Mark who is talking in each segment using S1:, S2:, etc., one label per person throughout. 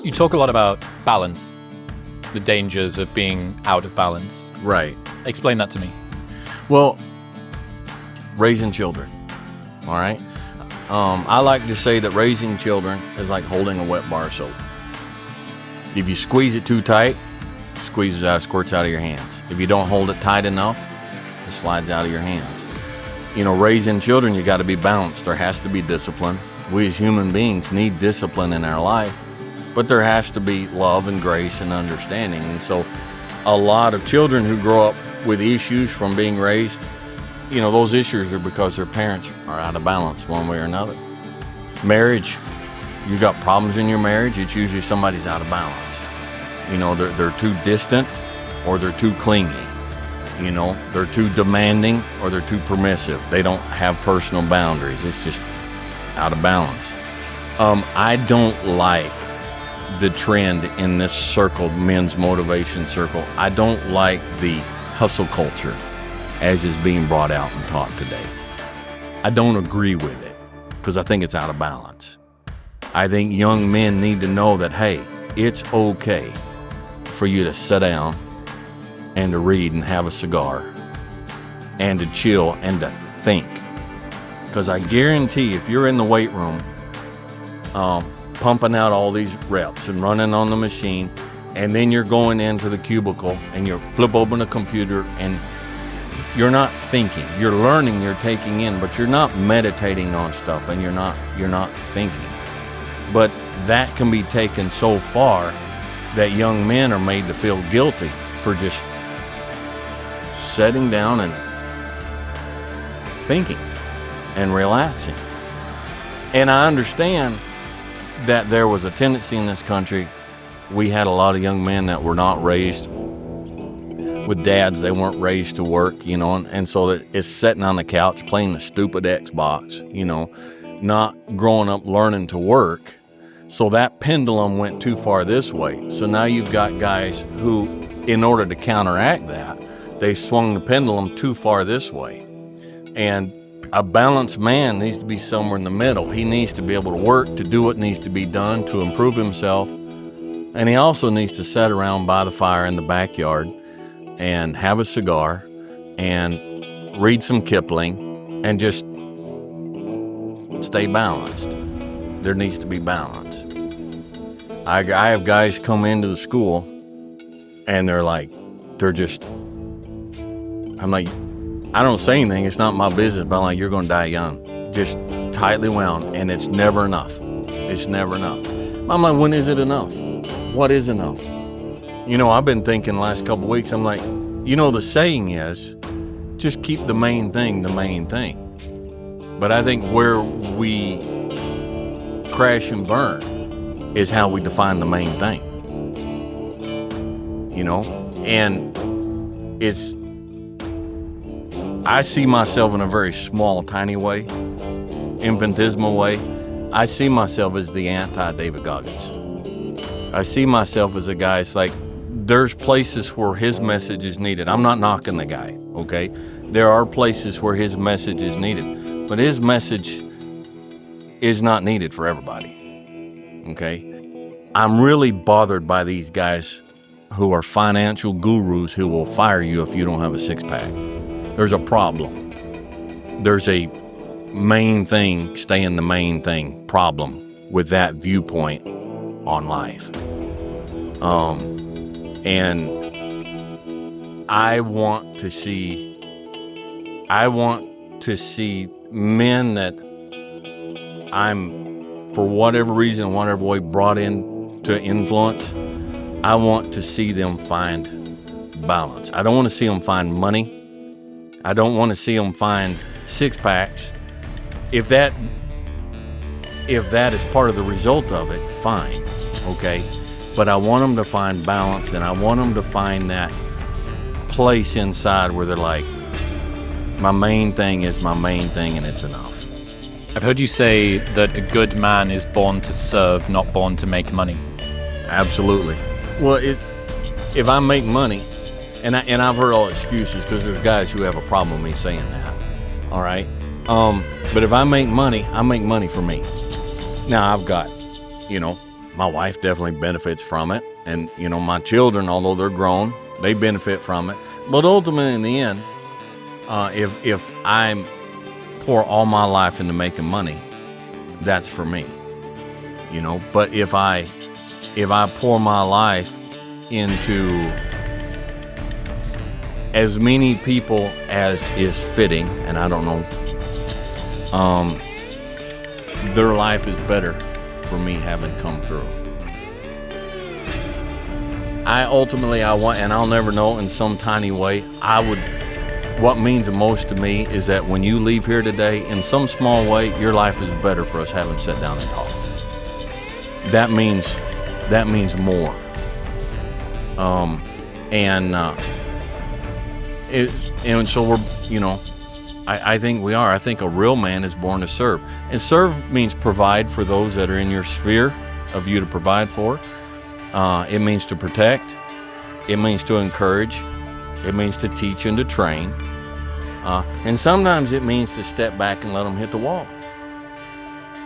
S1: You talk a lot about balance, the dangers of being out of balance.
S2: Right.
S1: Explain that to me.
S2: Well, raising children, all right? I like to say that raising children is like holding a wet bar of soap. If you squeeze it too tight, it squeezes out, squirts out of your hands. If you don't hold it tight enough, it slides out of your hands. You know, raising children, you got to be balanced. There has to be discipline. We as human beings need discipline in our life, but there has to be love and grace and understanding. And so a lot of children who grow up with issues from being raised, you know, those issues are because their parents are out of balance one way or another. Marriage, you got problems in your marriage, it's usually somebody's out of balance. You know, they're too distant or they're too clingy. You know, they're too demanding or they're too permissive. They don't have personal boundaries. It's just out of balance. I don't like the trend in this circle, men's motivation circle. I don't like the hustle culture as is being brought out and taught today. I don't agree with it because I think it's out of balance. I think young men need to know that, hey, it's okay for you to sit down and to read and have a cigar and to chill and to think. Because I guarantee if you're in the weight room pumping out all these reps and running on the machine, and then you're going into the cubicle and you flip open a computer and you're not thinking, you're learning, you're taking in, but you're not meditating on stuff and you're not thinking. But that can be taken so far that young men are made to feel guilty for just sitting down and thinking and relaxing. And I understand that there was a tendency in this country. We had a lot of young men that were not raised with dads. They weren't raised to work, you know, and so that it's sitting on the couch playing the stupid Xbox, you know, not growing up learning to work. So that pendulum went too far this way. So now you've got guys who, in order to counteract that, they swung the pendulum too far this way. And a balanced man needs to be somewhere in the middle. He needs to be able to work, to do what needs to be done, to improve himself. And he also needs to sit around by the fire in the backyard and have a cigar and read some Kipling and just stay balanced. There needs to be balance. I have guys come into the school and I'm like, I don't say anything, it's not my business, but I'm like, you're gonna die young. Just tightly wound, and it's never enough. It's never enough. I'm like, when is it enough? What is enough? You know, I've been thinking the last couple of weeks, I'm like, you know, the saying is, just keep the main thing the main thing. But I think where we crash and burn is how we define the main thing. You know, and I see myself in a very small, tiny way, infinitesimal way. I see myself as the anti-David Goggins. I see myself as a guy, it's like, there's places where his message is needed. I'm not knocking the guy, okay? There are places where his message is needed, but his message is not needed for everybody, okay? I'm really bothered by these guys who are financial gurus who will fire you if you don't have a six-pack. There's a problem. There's a main thing, staying the main thing problem with that viewpoint on life. And I want to see men that I'm, for whatever reason, whatever way, brought in to influence. I want to see them find balance. I don't want to see them find money. I don't want to see them find six-packs. If that is part of the result of it, fine, okay? But I want them to find balance, and I want them to find that place inside where they're like, my main thing is my main thing, and it's enough.
S1: I've heard you say that a good man is born to serve, not born to make money.
S2: Absolutely. Well, if I make money, and I've heard all excuses because there's guys who have a problem with me saying that, all right? But if I make money for me. Now, I've got, you know, My wife definitely benefits from it. And, my children, although they're grown, they benefit from it. But ultimately, in the end, if I pour all my life into making money, that's for me. But if I pour my life into as many people as is fitting, and I don't know, their life is better for me having come through. I want, and I'll never know, in some tiny way, what means the most to me is that when you leave here today, in some small way, your life is better for us having sat down and talked. That means more. And so we're, I think we are. I think a real man is born to serve. And serve means provide for those that are in your sphere of you to provide for. It means to protect. It means to encourage. It means to teach and to train. And sometimes it means to step back and let them hit the wall.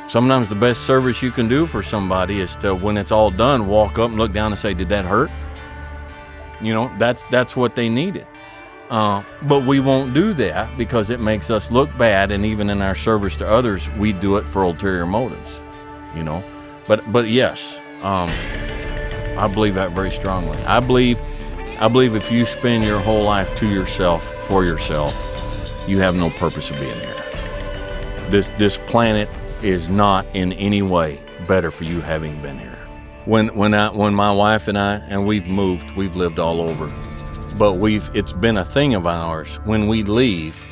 S2: Sometimes the best service you can do for somebody is to, when it's all done, walk up and look down and say, did that hurt? That's what they needed. But we won't do that because it makes us look bad, and even in our service to others, we do it for ulterior motives, But yes, I believe that very strongly. I believe if you spend your whole life to yourself, for yourself, you have no purpose of being here. This planet is not in any way better for you having been here. When my wife and we've moved, we've lived all over. But it's been a thing of ours. When we leave,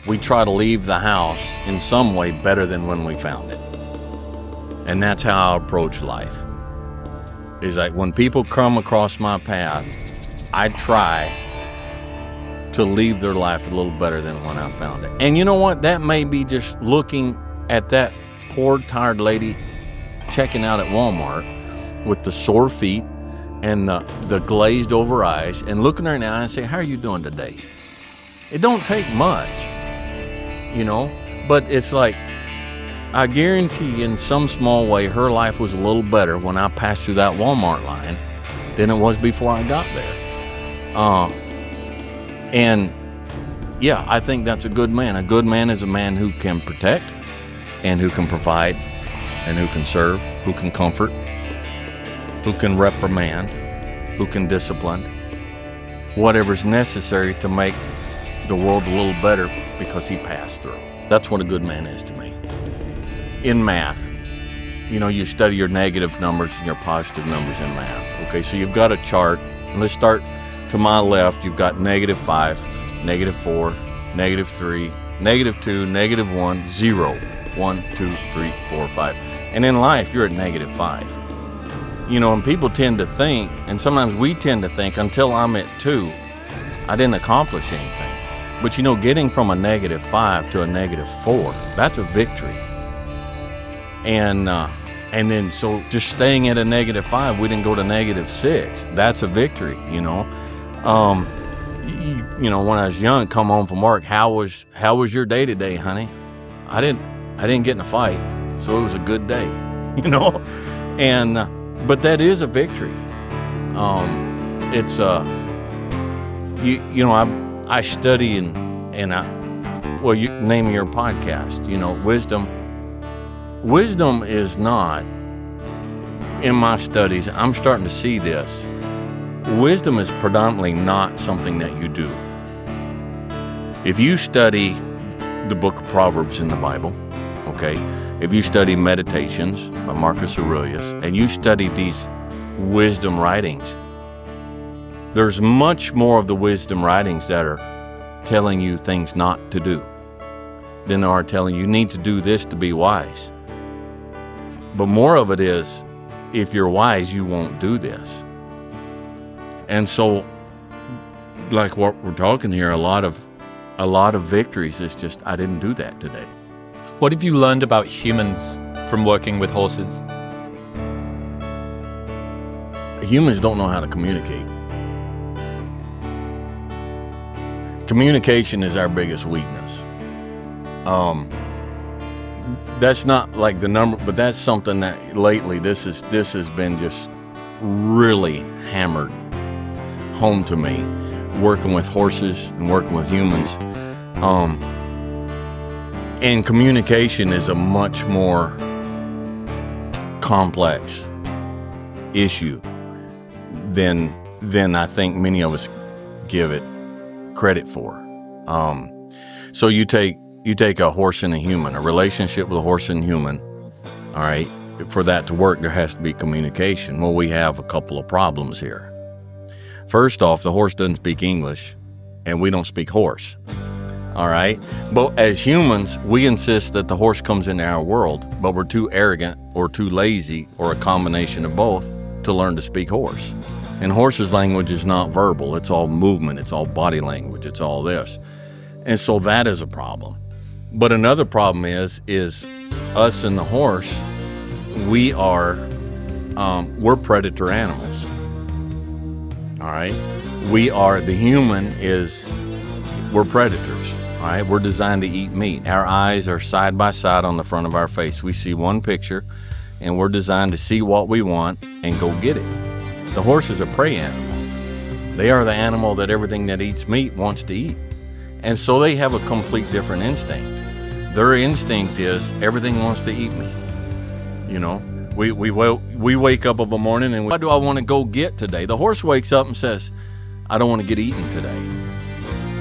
S2: we try to leave the house in some way better than when we found it. And that's how I approach life. Is like when people come across my path, I try to leave their life a little better than when I found it. And you know what? That may be just looking at that poor, tired lady checking out at Walmart with the sore feet and the glazed over eyes, and looking her in the eye and say, how are you doing today? It don't take much, but it's like, I guarantee in some small way her life was a little better when I passed through that Walmart line than it was before I got there. And yeah, I think that's a good man. A good man is a man who can protect and who can provide and who can serve, who can comfort, who can reprimand, who can discipline, whatever's necessary to make the world a little better because he passed through. That's what a good man is to me. In math, you study your negative numbers and your positive numbers in math. Okay, so you've got a chart. Let's start to my left. You've got -5, -4, -3, -2, -1, 0. 1, 2, 3, 4, 5. And in life, you're at -5. And people tend to think, and sometimes we tend to think, until I'm at 2, I didn't accomplish anything. But getting from a -5 to a -4, that's a victory. And then so just staying at a -5, we didn't go to -6. That's a victory. When I was young, come home from work, how was your day today, honey? I didn't get in a fight, so it was a good day. And but that is a victory. It's I study and you name your podcast. Wisdom. Wisdom is not, in my studies, I'm starting to see this. Wisdom is predominantly not something that you do. If you study the book of Proverbs in the Bible, okay, if you study Meditations by Marcus Aurelius, and you study these wisdom writings, there's much more of the wisdom writings that are telling you things not to do than there are telling you need to do this to be wise. But more of it is, if you're wise, you won't do this. And so, like what we're talking here, a lot of victories is just, I didn't do that today.
S1: What have you learned about humans from working with horses?
S2: Humans don't know how to communicate. Communication is our biggest weakness. that's not like the number, but that's something that lately this has been just really hammered home to me, working with horses and working with humans. And communication is a much more complex issue than I think many of us give it credit for. So you take a horse and a human, a relationship with a horse and human, all right, for that to work, there has to be communication. Well, we have a couple of problems here. First off, the horse doesn't speak English, and we don't speak horse, all right? But as humans, we insist that the horse comes into our world, but we're too arrogant or too lazy or a combination of both to learn to speak horse. And horse's language is not verbal. It's all movement. It's all body language. It's all this. And so that is a problem. But another problem is us and the horse, we're predator animals. All right? We're predators. All right? We're designed to eat meat. Our eyes are side by side on the front of our face. We see one picture, and we're designed to see what we want and go get it. The horse is a prey animal. They are the animal that everything that eats meat wants to eat. And so they have a complete different instinct. Their instinct is everything wants to eat me. You know, we wake up of a morning and what do I want to go get today? The horse wakes up and says, I don't want to get eaten today.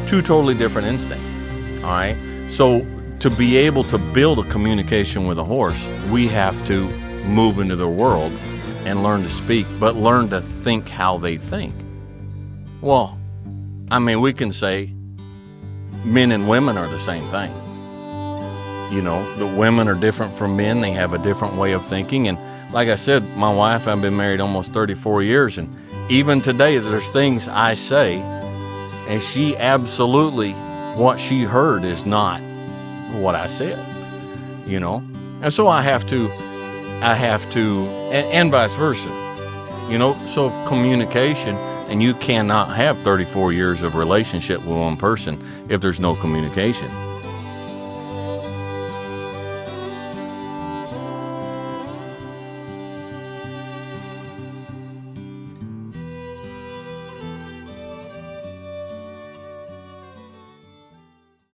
S2: Two totally different instincts. All right. So to be able to build a communication with a horse, we have to move into their world and learn to speak, but learn to think how they think. Well, I mean, we can say men and women are the same thing. You know, the women are different from men. They have a different way of thinking. And like I said, my wife, I've been married almost 34 years. And even today, there's things I say, and she absolutely, what she heard is not what I said, you know? And so I have to, and vice versa, you know? So communication, and you cannot have 34 years of relationship with one person if there's no communication.